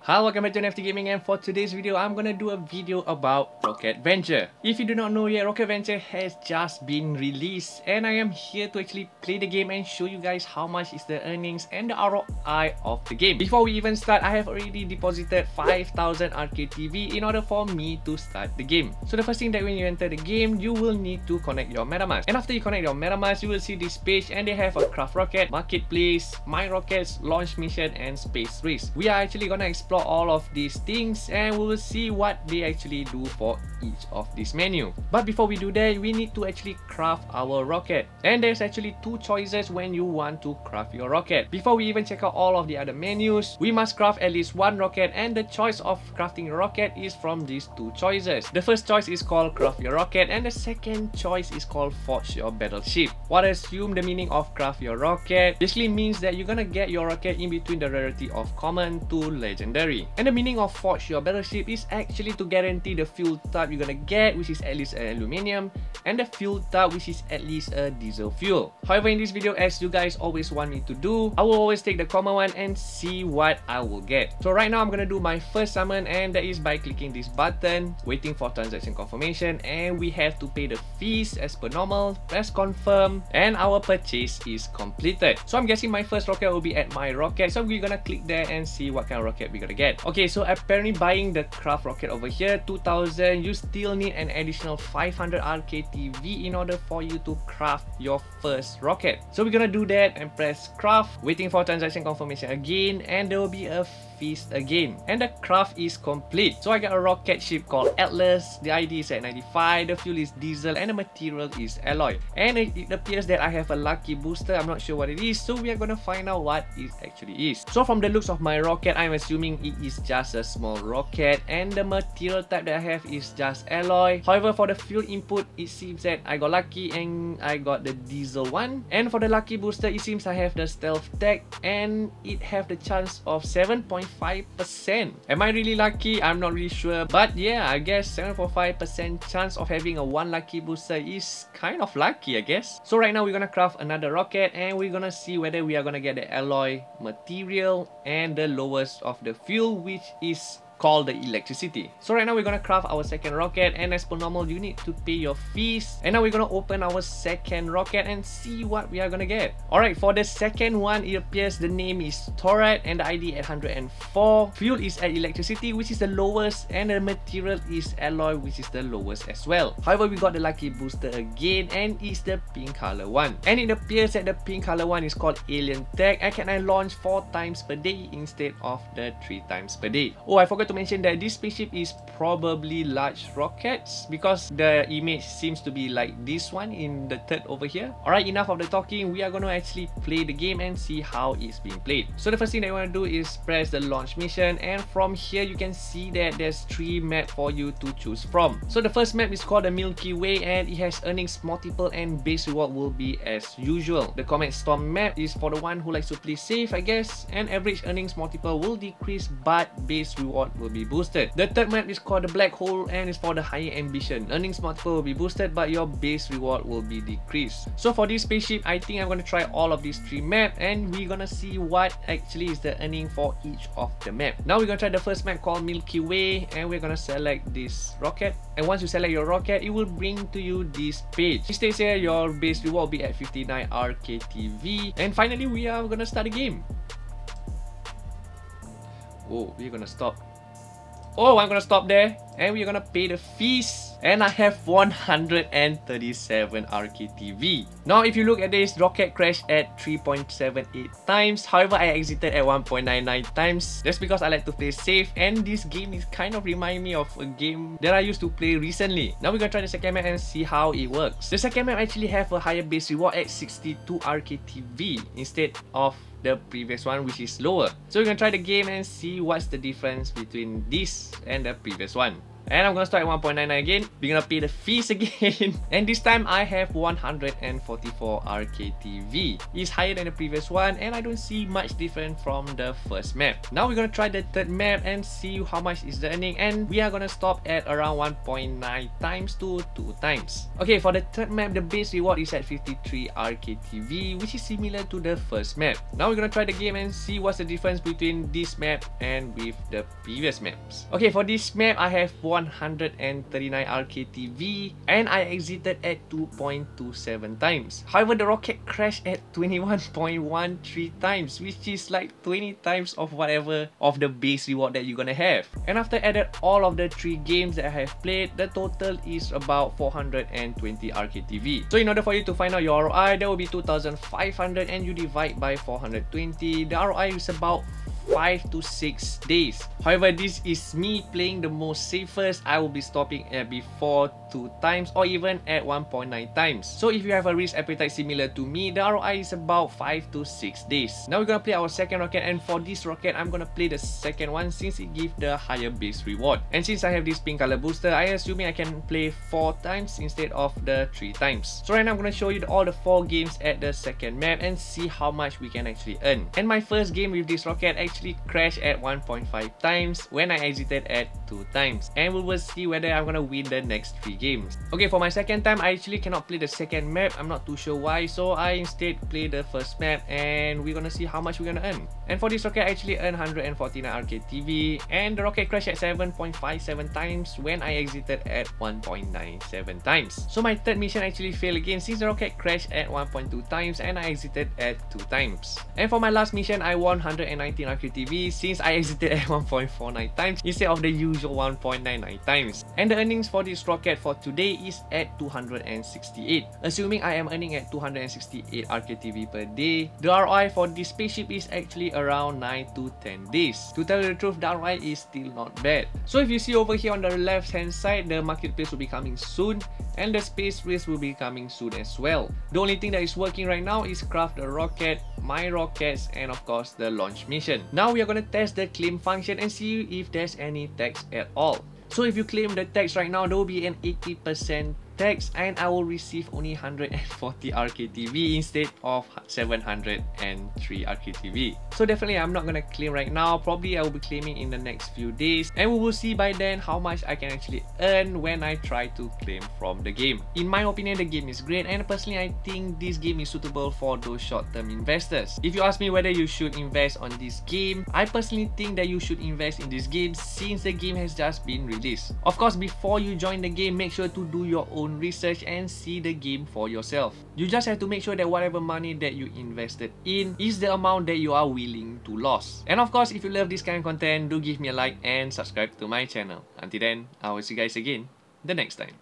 Hello, welcome back to NFT Gaming, and for today's video, I'm gonna do a video about Rocket Venture. If you do not know yet, Rocket Venture has just been released, and I am here to actually play the game and show you guys how much is the earnings and the ROI of the game. Before we even start, I have already deposited 5,000 RKTV in order for me to start the game. So the first thing that when you enter the game, you will need to connect your MetaMask. And after you connect your MetaMask, you will see this page, and they have a craft rocket, marketplace, mine rockets, launch mission, and space race. We are actually gonna explore all of these things, and we will see what they actually do for each of this menu. But before we do that, we need to actually craft our rocket, and there's actually two choices when you want to craft your rocket. Before we even check out all of the other menus, we must craft at least one rocket, and the choice of crafting a rocket is from these two choices. The first choice is called craft your rocket, and the second choice is called forge your battleship. What I assume the meaning of craft your rocket basically means that you're gonna get your rocket in between the rarity of common to legendary. And the meaning of forge your battleship is actually to guarantee the fuel type you're gonna get, which is at least an aluminium, and the fuel type which is at least a diesel fuel. However, in this video, as you guys always want me to do, I will always take the common one and see what I will get. So right now I'm gonna do my first summon, and that is by clicking this button, waiting for transaction confirmation, and we have to pay the fees as per normal, press confirm, and our purchase is completed. So I'm guessing my first rocket will be at my rocket, so we're gonna click there and see what kind of rocket we're gonna get. Okay, so apparently buying the craft rocket over here, 2000, you still need an additional 500 RKTV in order for you to craft your first rocket. So we're gonna do that and press craft, waiting for transaction confirmation again, and there will be a feast again, and the craft is complete. So I got a rocket ship called Atlas, the ID is at 95, the fuel is diesel, and the material is alloy. And it appears that I have a lucky booster. I'm not sure what it is, so we are gonna find out what it actually is. So from the looks of my rocket, I'm assuming it is just a small rocket, and the material type that I have is just alloy. However, for the fuel input, it seems that I got lucky and I got the diesel one. And for the lucky booster, it seems I have the stealth tech, and it have the chance of 7.5%. Am I really lucky? I'm not really sure, but yeah, I guess 7.5% chance of having a one lucky booster is kind of lucky, I guess. So right now we're gonna craft another rocket, and we're gonna see whether we are gonna get the alloy material and the lowest of the fuel, which is called the electricity. So right now we're gonna craft our second rocket, and as per normal, you need to pay your fees. And now we're gonna open our second rocket and see what we are gonna get. Alright, for the second one, it appears the name is Torad, and the ID at 104. Fuel is at electricity, which is the lowest, and the material is alloy, which is the lowest as well. However, we got the lucky booster again, and it's the pink color one. And it appears that the pink color one is called Alien Tech, and can I launch 4 times per day instead of the 3 times per day. Oh, I forgot to mention that this spaceship is probably large rockets, because the image seems to be like this one in the third over here. Alright, enough of the talking. We are going to actually play the game and see how it's being played. So the first thing that you want to do is press the launch mission, and from here you can see that there's 3 maps for you to choose from. So the first map is called the Milky Way, and it has earnings multiple, and base reward will be as usual. The Comet Storm map is for the one who likes to play safe, I guess, and average earnings multiple will decrease, but base reward will be boosted. The third map is called the Black Hole, and is for the higher ambition. Earnings multiple will be boosted, but your base reward will be decreased. So for this spaceship, I think I'm going to try all of these 3 maps, and we're gonna see what actually is the earning for each of the map. Now we're gonna try the first map called Milky Way, and we're gonna select this rocket. And once you select your rocket, it will bring to you this page. It states here your base reward will be at 59 RKTV. And finally, we are gonna start the game. Oh, we're gonna stop. Oh, I'm gonna stop there, and we're gonna pay the fees, and I have 137 RKTV. Now if you look at this, rocket crashed at 3.78 times. However, I exited at 1.99 times. That's because I like to play safe, and this game is kind of remind me of a game that I used to play recently. Now we're gonna try the second map and see how it works. The second map actually have a higher base reward at 62 RKTV instead of the previous one, which is lower. So we're gonna try the game and see what's the difference between this and the previous one. And I'm gonna start at 1.99 again. We're gonna pay the fees again. And this time I have 144 RKTV. It's higher than the previous one and I don't see much different from the first map. Now we're gonna try the third map and see how much is the earning, and we are gonna stop at around 1.9 times to 2 times. Okay, for the third map, the base reward is at 53 RKTV, which is similar to the first map. Now we're gonna try the game and see what's the difference between this map and with the previous maps. Okay, for this map, I have 139 RKTV and I exited at 2.27 times. However, the rocket crashed at 21.13 times, which is like 20 times of whatever of the base reward that you're gonna have. And after added all of the 3 games that I have played, the total is about 420 RKTV. So in order for you to find out your ROI, that will be 2,500 and you divide by 420. The ROI is about 5 to 6 days. However, this is me playing the most safest. I will be stopping at before 2 times or even at 1.9 times. So if you have a risk appetite similar to me, the ROI is about 5 to 6 days. Now we're gonna play our second rocket, and for this rocket, I'm gonna play the second one since it gives the higher base reward. And since I have this pink color booster, I assuming I can play 4 times instead of the 3 times. So right now I'm gonna show you all the 4 games at the second map and see how much we can actually earn. And my first game with this rocket actually crashed at 1.5 times when I exited at 2 times, and we will see whether I'm gonna win the next 3 games. Okay, for my second time, I actually cannot play the second map. I'm not too sure why, so I instead play the first map and we're gonna see how much we're gonna earn. And for this rocket, I actually earned 149 RKTV and the rocket crashed at 7.57 times when I exited at 1.97 times. So my third mission actually failed again since the rocket crashed at 1.2 times and I exited at 2 times. And for my last mission, I won 119 RKTV since I exited at 1.49 times instead of the usual 1.99 times. And the earnings for this rocket for today is at 268. Assuming I am earning at 268 RKTV per day, the ROI for this spaceship is actually around 9 to 10 days. To tell you the truth, the ROI is still not bad. So if you see over here on the left hand side, the marketplace will be coming soon and the space race will be coming soon as well. The only thing that is working right now is craft a rocket, my rockets, and of course the launch mission. Now we are going to test the claim function and see if there's any tax at all. So if you claim the tax right now, there will be an 80% tax and I will receive only 140 RKTV instead of 703 RKTV. So definitely I'm not gonna claim right now. Probably I will be claiming in the next few days and we will see by then how much I can actually earn when I try to claim from the game. In my opinion, the game is great and personally I think this game is suitable for those short-term investors. If you ask me whether you should invest on this game, I personally think that you should invest in this game since the game has just been released. Of course, before you join the game, make sure to do your own research and see the game for yourself. You just have to make sure that whatever money that you invested in is the amount that you are willing to lose. And of course, if you love this kind of content, do give me a like and subscribe to my channel. Until then, I will see you guys again the next time.